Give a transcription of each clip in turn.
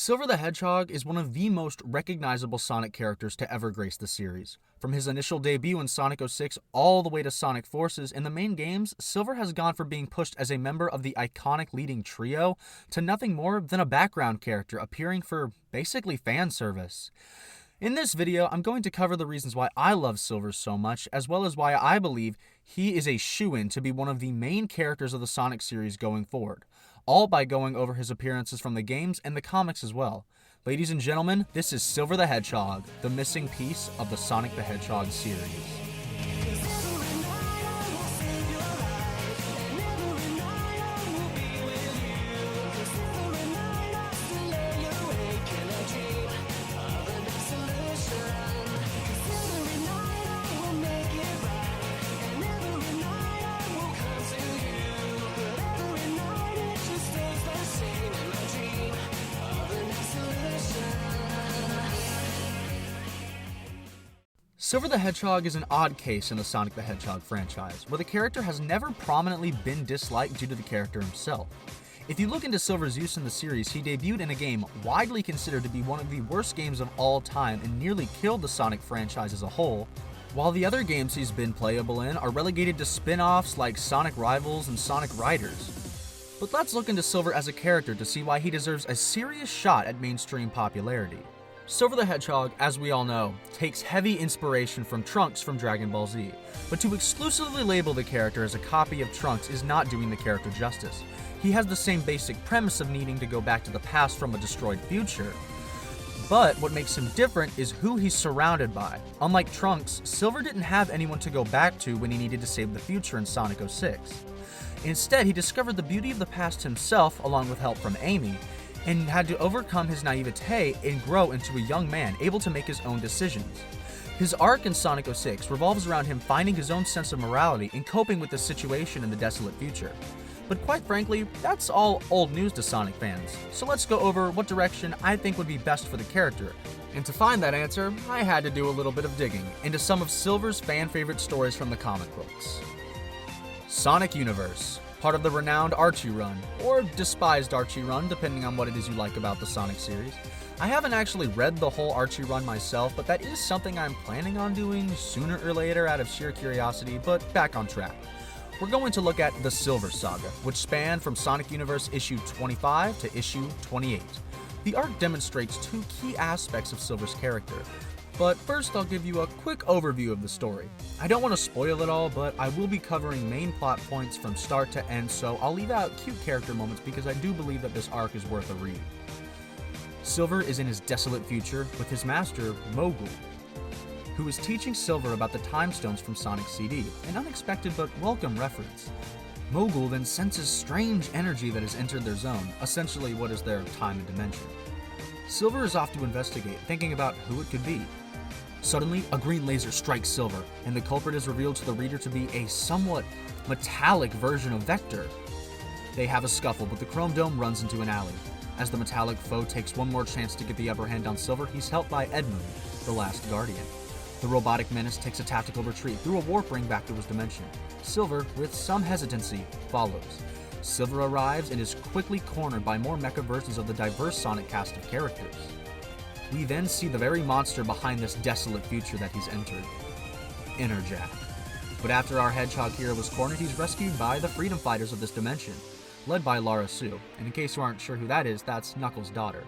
Silver the Hedgehog is one of the most recognizable Sonic characters to ever grace the series. From his initial debut in Sonic 06 all the way to Sonic Forces, in the main games, Silver has gone from being pushed as a member of the iconic leading trio to nothing more than a background character appearing for basically fan service. In this video, I'm going to cover the reasons why I love Silver so much, as well as why I believe he is a shoo-in to be one of the main characters of the Sonic series going forward, all by going over his appearances from the games and the comics as well. Ladies and gentlemen, this is Silver the Hedgehog, the missing piece of the Sonic the Hedgehog series. Silver the Hedgehog is an odd case in the Sonic the Hedgehog franchise, where the character has never prominently been disliked due to the character himself. If you look into Silver's use in the series, he debuted in a game widely considered to be one of the worst games of all time and nearly killed the Sonic franchise as a whole, while the other games he's been playable in are relegated to spin-offs like Sonic Rivals and Sonic Riders. But let's look into Silver as a character to see why he deserves a serious shot at mainstream popularity. Silver the Hedgehog, as we all know, takes heavy inspiration from Trunks from Dragon Ball Z, but to exclusively label the character as a copy of Trunks is not doing the character justice. He has the same basic premise of needing to go back to the past from a destroyed future, but what makes him different is who he's surrounded by. Unlike Trunks, Silver didn't have anyone to go back to when he needed to save the future in Sonic 06. Instead, he discovered the beauty of the past himself along with help from Amy, and had to overcome his naivete and grow into a young man able to make his own decisions. His arc in Sonic 06 revolves around him finding his own sense of morality and coping with the situation in the desolate future. But quite frankly, that's all old news to Sonic fans, so let's go over what direction I think would be best for the character. And to find that answer, I had to do a little bit of digging into some of Silver's fan-favorite stories from the comic books. Sonic Universe, part of the renowned Archie run, or despised Archie run, depending on what it is you like about the Sonic series. I haven't actually read the whole Archie run myself, but that is something I'm planning on doing sooner or later out of sheer curiosity, but back on track. We're going to look at the Silver Saga, which spanned from Sonic Universe issue 25 to issue 28. The arc demonstrates two key aspects of Silver's character. But first, I'll give you a quick overview of the story. I don't want to spoil it all, but I will be covering main plot points from start to end, so I'll leave out cute character moments because I do believe that this arc is worth a read. Silver is in his desolate future with his master, Mogul, who is teaching Silver about the time stones from Sonic CD, an unexpected but welcome reference. Mogul then senses strange energy that has entered their zone, essentially what is their time and dimension. Silver is off to investigate, thinking about who it could be. Suddenly, a green laser strikes Silver, and the culprit is revealed to the reader to be a somewhat metallic version of Vector. They have a scuffle, but the Chrome Dome runs into an alley. As the metallic foe takes one more chance to get the upper hand on Silver, he's helped by Edmund, the last Guardian. The robotic menace takes a tactical retreat through a warp ring back to his dimension. Silver, with some hesitancy, follows. Silver arrives and is quickly cornered by more mecha versions of the diverse Sonic cast of characters. We then see the very monster behind this desolate future that he's entered, Hedgehog. But after our Hedgehog hero was cornered, he's rescued by the freedom fighters of this dimension, led by Lara Sue, and in case you aren't sure who that is, that's Knuckles' daughter.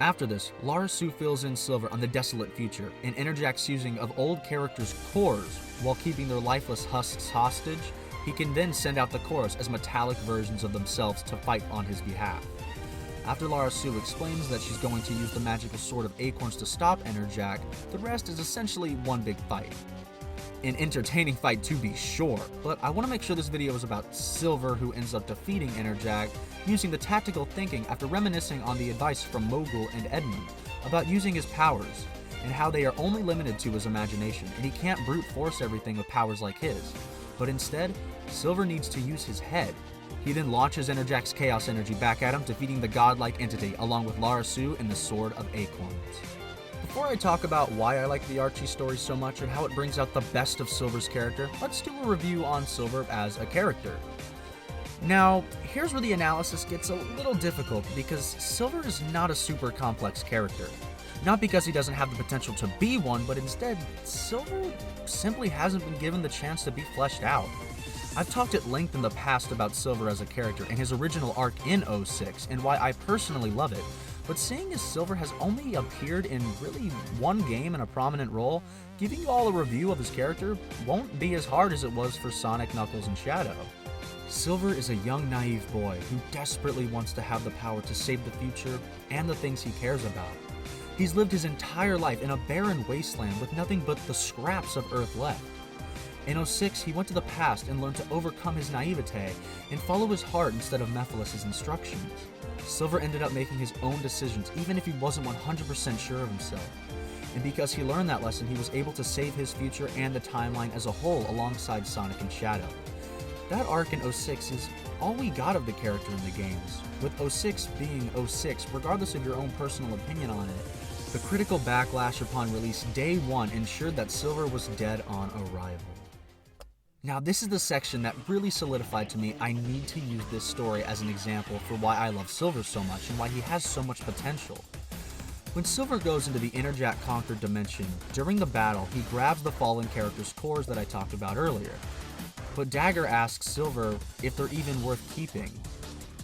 After this, Lara Sue fills in Silver on the desolate future, and Hedgehog's using of old characters' cores while keeping their lifeless husks hostage. He can then send out the cores as metallic versions of themselves to fight on his behalf. After Lara Sue explains that she's going to use the magical sword of acorns to stop Hedgehog, the rest is essentially one big fight. An entertaining fight to be sure, but I want to make sure this video is about Silver, who ends up defeating Hedgehog using the tactical thinking after reminiscing on the advice from Mogul and Edmund about using his powers, and how they are only limited to his imagination, and he can't brute force everything with powers like his. But instead, Silver needs to use his head. He then launches Hedgehog's chaos energy back at him, defeating the godlike entity along with Lara Sue and the Sword of Acorns. Before I talk about why I like the Archie story so much and how it brings out the best of Silver's character, let's do a review on Silver as a character. Now, here's where the analysis gets a little difficult because Silver is not a super complex character. Not because he doesn't have the potential to be one, but instead, Silver simply hasn't been given the chance to be fleshed out. I've talked at length in the past about Silver as a character and his original arc in 06 and why I personally love it, but seeing as Silver has only appeared in really one game in a prominent role, giving you all a review of his character won't be as hard as it was for Sonic, Knuckles, and Shadow. Silver is a young, naive boy who desperately wants to have the power to save the future and the things he cares about. He's lived his entire life in a barren wasteland with nothing but the scraps of Earth left. In 06, he went to the past and learned to overcome his naivete and follow his heart instead of Mephiles' instructions. Silver ended up making his own decisions even if he wasn't 100% sure of himself. And because he learned that lesson, he was able to save his future and the timeline as a whole alongside Sonic and Shadow. That arc in 06 is all we got of the character in the games, with 06 being 06 regardless of your own personal opinion on it. The critical backlash upon release day one ensured that Silver was dead on arrival. Now this is the section that really solidified to me I need to use this story as an example for why I love Silver so much and why he has so much potential. When Silver goes into the Interjack Conquered dimension, during the battle he grabs the fallen character's cores that I talked about earlier. But Dagger asks Silver if they're even worth keeping.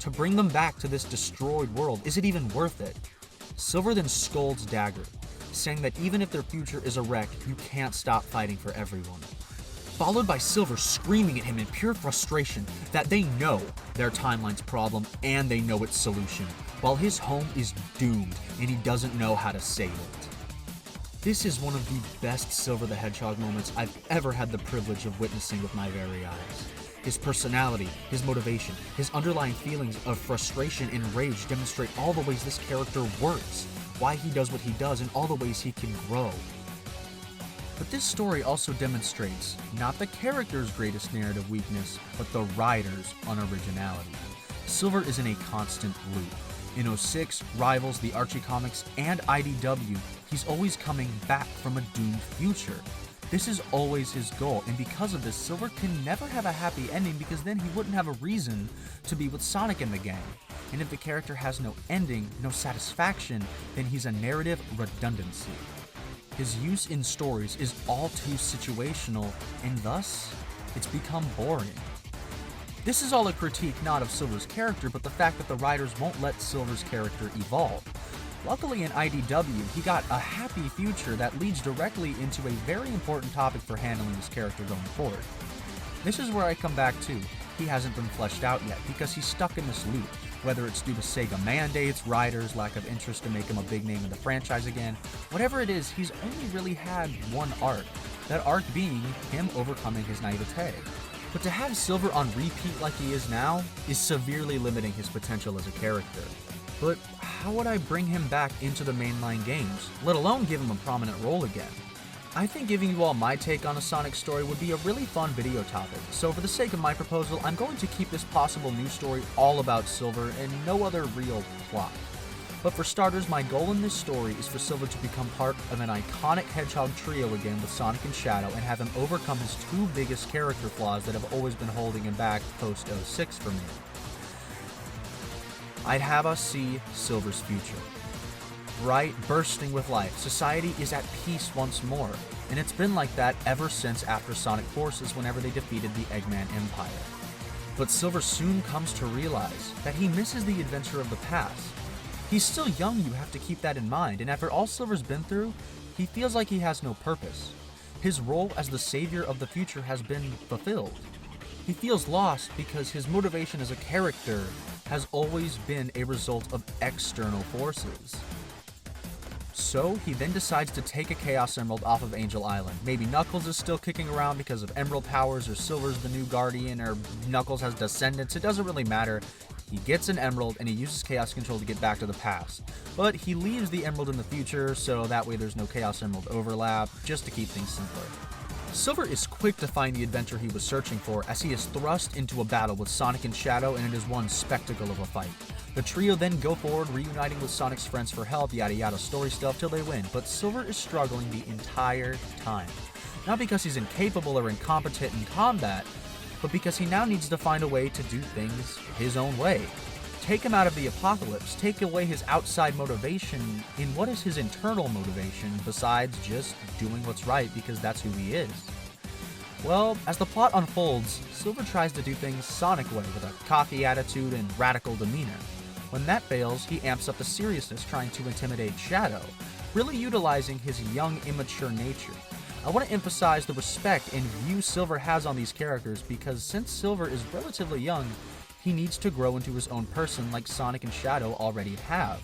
To bring them back to this destroyed world, is it even worth it? Silver then scolds Dagger, saying that even if their future is a wreck, you can't stop fighting for everyone. Followed by Silver screaming at him in pure frustration that they know their timeline's problem and they know its solution, while his home is doomed and he doesn't know how to save it. This is one of the best Silver the Hedgehog moments I've ever had the privilege of witnessing with my very eyes. His personality, his motivation, his underlying feelings of frustration and rage demonstrate all the ways this character works, why he does what he does, and all the ways he can grow. But this story also demonstrates not the character's greatest narrative weakness, but the writer's unoriginality. Silver is in a constant loop. In 06, Rivals, the Archie Comics, and IDW, he's always coming back from a doomed future. This is always his goal, and because of this, Silver can never have a happy ending because then he wouldn't have a reason to be with Sonic and the gang. And if the character has no ending, no satisfaction, then he's a narrative redundancy. His use in stories is all too situational, and thus, it's become boring. This is all a critique not of Silver's character, but the fact that the writers won't let Silver's character evolve. Luckily in IDW, he got a happy future that leads directly into a very important topic for handling his character going forward. This is where I come back to. He hasn't been fleshed out yet because he's stuck in this loop, whether it's due to Sega mandates, writers' lack of interest to make him a big name in the franchise again. Whatever it is, he's only really had one arc, that arc being him overcoming his naivete. But to have Silver on repeat like he is now is severely limiting his potential as a character. But how would I bring him back into the mainline games, let alone give him a prominent role again? I think giving you all my take on a Sonic story would be a really fun video topic, so for the sake of my proposal, I'm going to keep this possible new story all about Silver and no other real plot. But for starters, my goal in this story is for Silver to become part of an iconic Hedgehog trio again with Sonic and Shadow and have him overcome his two biggest character flaws that have always been holding him back post-06 for me. I'd have us see Silver's future. Bright, bursting with life, society is at peace once more, and it's been like that ever since after Sonic Forces whenever they defeated the Eggman Empire. But Silver soon comes to realize that he misses the adventure of the past. He's still young, you have to keep that in mind, and after all Silver's been through, he feels like he has no purpose. His role as the savior of the future has been fulfilled. He feels lost because his motivation as a character has always been a result of external forces. So he then decides to take a Chaos Emerald off of Angel Island. Maybe Knuckles is still kicking around because of Emerald powers, or Silver's the new Guardian, or Knuckles has descendants, it doesn't really matter. He gets an emerald and he uses Chaos Control to get back to the past. But he leaves the emerald in the future, so that way there's no Chaos Emerald overlap, just to keep things simpler. Silver is quick to find the adventure he was searching for as he is thrust into a battle with Sonic and Shadow, and it is one spectacle of a fight. The trio then go forward, reuniting with Sonic's friends for help, yada yada story stuff till they win, but Silver is struggling the entire time. Not because he's incapable or incompetent in combat, but because he now needs to find a way to do things his own way. Take him out of the apocalypse, take away his outside motivation, in what is his internal motivation besides just doing what's right because that's who he is? Well, as the plot unfolds, Silver tries to do things Sonic way with a cocky attitude and radical demeanor. When that fails, he amps up the seriousness trying to intimidate Shadow, really utilizing his young, immature nature. I want to emphasize the respect and view Silver has on these characters because since Silver is relatively young, he needs to grow into his own person like Sonic and Shadow already have.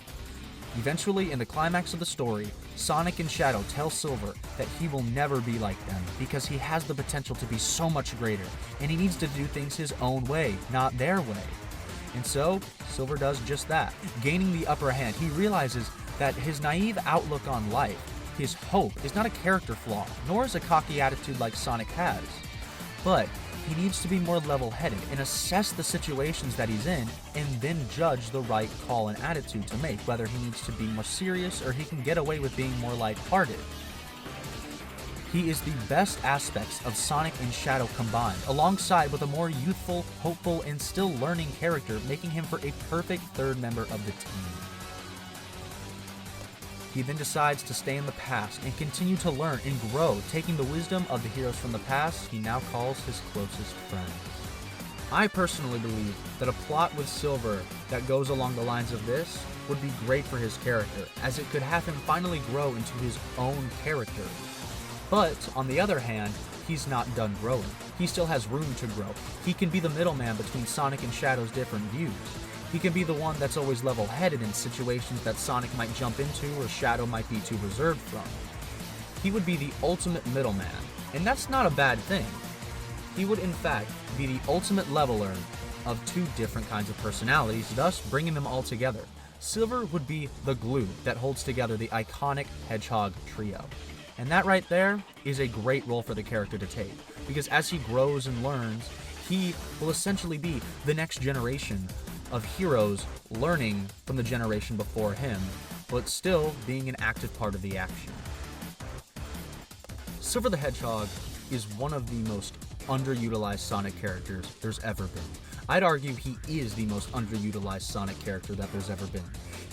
Eventually, in the climax of the story, Sonic and Shadow tell Silver that he will never be like them because he has the potential to be so much greater, and he needs to do things his own way, not their way. And so, Silver does just that. Gaining the upper hand, he realizes that his naive outlook on life, his hope, is not a character flaw, nor is a cocky attitude like Sonic has. But he needs to be more level-headed and assess the situations that he's in and then judge the right call and attitude to make, whether he needs to be more serious or he can get away with being more lighthearted. He is the best aspects of Sonic and Shadow combined, alongside with a more youthful, hopeful, and still learning character, making him for a perfect third member of the team. He then decides to stay in the past and continue to learn and grow, taking the wisdom of the heroes from the past he now calls his closest friends. I personally believe that a plot with Silver that goes along the lines of this would be great for his character, as it could have him finally grow into his own character. But, on the other hand, he's not done growing. He still has room to grow. He can be the middleman between Sonic and Shadow's different views. He can be the one that's always level-headed in situations that Sonic might jump into or Shadow might be too reserved from. He would be the ultimate middleman, and that's not a bad thing. He would in fact be the ultimate leveler of two different kinds of personalities, thus bringing them all together. Silver would be the glue that holds together the iconic Hedgehog trio. And that right there is a great role for the character to take, because as he grows and learns, he will essentially be the next generation of heroes learning from the generation before him, but still being an active part of the action. Silver the Hedgehog is one of the most underutilized Sonic characters there's ever been. I'd argue he is the most underutilized Sonic character that there's ever been.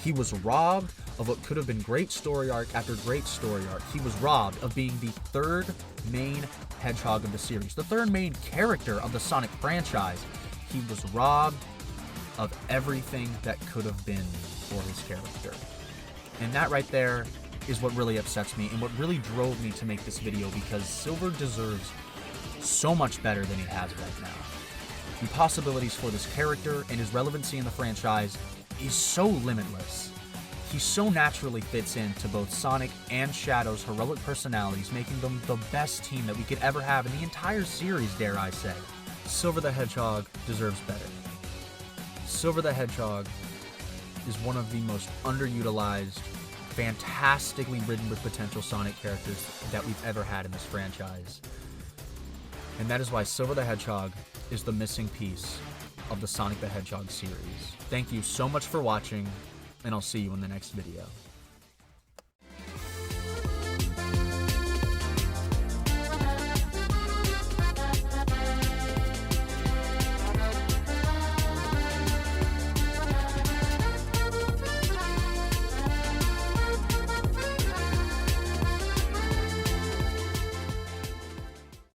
He was robbed of what could have been great story arc after great story arc. He was robbed of being the third main Hedgehog of the series, the third main character of the Sonic franchise. He was robbed of everything that could have been for his character. And that right there is what really upsets me and what really drove me to make this video, because Silver deserves so much better than he has right now. The possibilities for this character and his relevancy in the franchise is so limitless. He so naturally fits into both Sonic and Shadow's heroic personalities, making them the best team that we could ever have in the entire series, dare I say. Silver the Hedgehog deserves better. Silver the Hedgehog is one of the most underutilized, fantastically written with potential Sonic characters that we've ever had in this franchise. And that is why Silver the Hedgehog is the missing piece of the Sonic the Hedgehog series. Thank you so much for watching, and I'll see you in the next video.